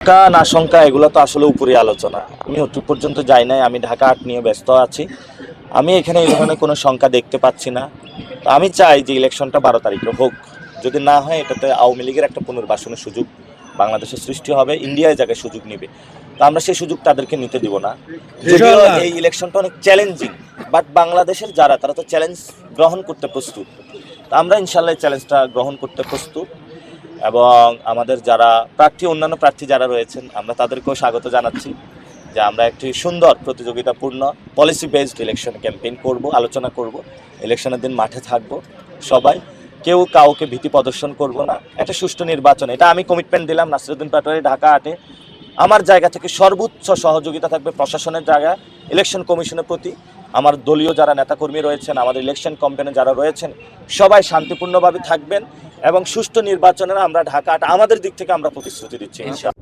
শঙ্কা না শঙ্কা এগুলো তো আসলে উপরে আলোচনা। আমি ওটুক পর্যন্ত যাই নাই, আমি ঢাকা ৮ নিয়ে ব্যস্ত আছি। আমি এখানে এই ধরনের কোনো শঙ্কা দেখতে পাচ্ছি না। তো আমি চাই যে ইলেকশনটা ১২ তারিখে হোক। যদি না হয় এটাতে আওয়ামী লীগের একটা পুনর্বাসনের সুযোগ বাংলাদেশের সৃষ্টি হবে, ইন্ডিয়া এই জায়গায় সুযোগ নেবে। তো আমরা সেই সুযোগ তাদেরকে নিতে দিব না। যদিও এই ইলেকশনটা অনেক চ্যালেঞ্জিং, বাট বাংলাদেশের যারা তারা তো চ্যালেঞ্জ গ্রহণ করতে প্রস্তুত। তো আমরা ইনশাল্লাহ এই চ্যালেঞ্জটা গ্রহণ করতে প্রস্তুত এবং আমাদের যারা প্রার্থী, অন্যান্য প্রার্থী যারা রয়েছেন, আমরা তাদেরকেও স্বাগত জানাচ্ছি যে আমরা একটি সুন্দর প্রতিযোগিতাপূর্ণ পলিসি বেসড ইলেকশন ক্যাম্পেইন করব, আলোচনা করব। ইলেকশনের দিন মাঠে থাকব সবাই, কেউ কাউকে ভীতি প্রদর্শন করব না। একটা সুষ্ঠু নির্বাচন, এটা আমি কমিটমেন্ট দিলাম নাসিরউদ্দিন পাটোয়ারি, ঢাকা ৮-এ। আমার জায়গা থেকে সর্বোচ্চ সহযোগিতা থাকবে প্রশাসনের জায়গায়, ইলেকশন কমিশনের প্রতি। আমার দলীয় যারা নেতাকর্মী রয়েছেন, আমাদের ইলেকশন ক্যাম্পেইনে যারা রয়েছেন, সবাই শান্তিপূর্ণভাবে থাকবেন এবং সুষ্ঠু নির্বাচনের আমরা ঢাকা ৮ আমাদের দিক থেকে আমরা প্রতিশ্রুতি দিচ্ছি ইনশাআল্লাহ।